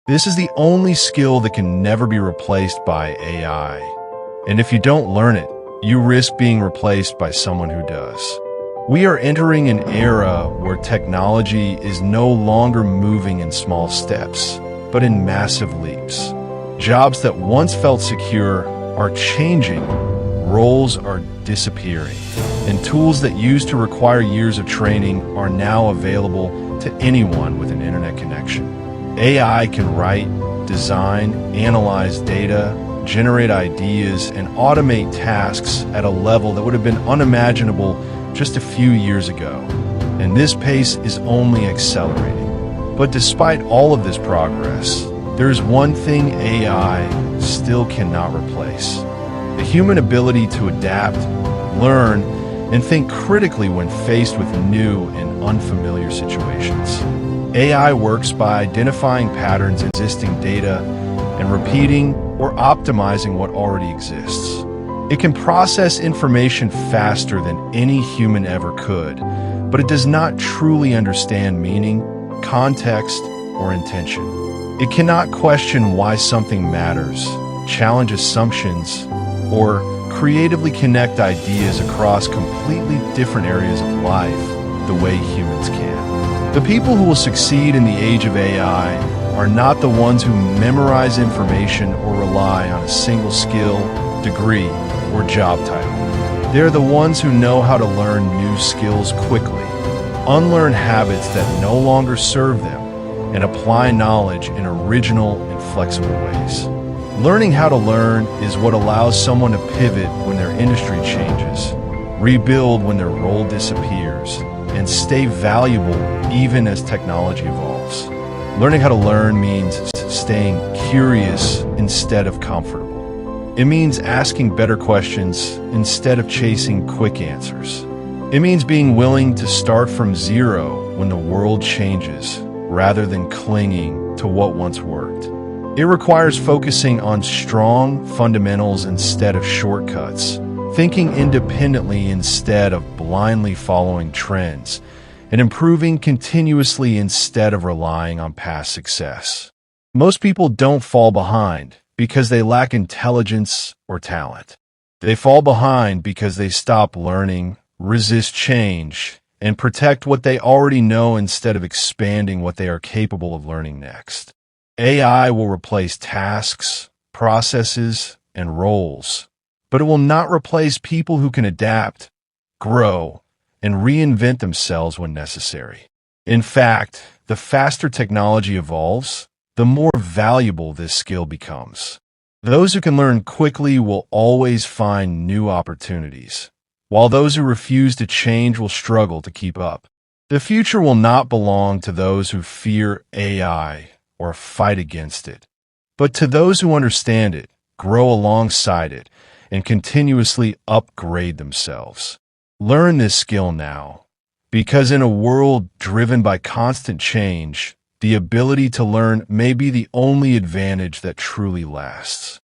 This is the only skill that can never be replaced by AI. And if you don't learn it, you risk being replaced by someone who does. We are entering an era where technology is no longer moving in small steps, but in massive leaps. Jobs that once felt secure are changing, roles are disappearing, and tools that used to require years of training are now available to anyone with an internet connection. AI can write, design, analyze data, generate ideas, and automate tasks at a level that would have been unimaginable just a few years ago. And this pace is only accelerating. But despite all of this progress, there's one thing AI still cannot replace: the human ability to adapt, learn, and think critically when faced with new and unfamiliar situations. AI works by identifying patterns in existing data and repeating or optimizing what already exists. It can process information faster than any human ever could, but it does not truly understand meaning, context, or intention. It cannot question why something matters, challenge assumptions, or creatively connect ideas across completely different areas of life the way humans can. The people who will succeed in the age of AI are not the ones who memorize information or rely on a single skill, degree, or job title. They're the ones who know how to learn new skills quickly, unlearn habits that no longer serve them, and apply knowledge in original and flexible ways. Learning how to learn is what allows someone to pivot when their industry changes, rebuild when their role disappears, and stay valuable even as technology evolves. Learning how to learn means staying curious instead of comfortable. It means asking better questions instead of chasing quick answers. It means being willing to start from zero when the world changes, rather than clinging to what once worked. It requires focusing on strong fundamentals instead of shortcuts, thinking independently instead of blindly following trends, and improving continuously instead of relying on past success. Most people don't fall behind because they lack intelligence or talent. They fall behind because they stop learning, resist change, and protect what they already know instead of expanding what they are capable of learning next. AI will replace tasks, processes, and roles, but it will not replace people who can adapt, grow, and reinvent themselves when necessary. In fact, the faster technology evolves, the more valuable this skill becomes. Those who can learn quickly will always find new opportunities, while those who refuse to change will struggle to keep up. The future will not belong to those who fear AI or fight against it, but to those who understand it, grow alongside it, and continuously upgrade themselves. Learn this skill now, because in a world driven by constant change, the ability to learn may be the only advantage that truly lasts.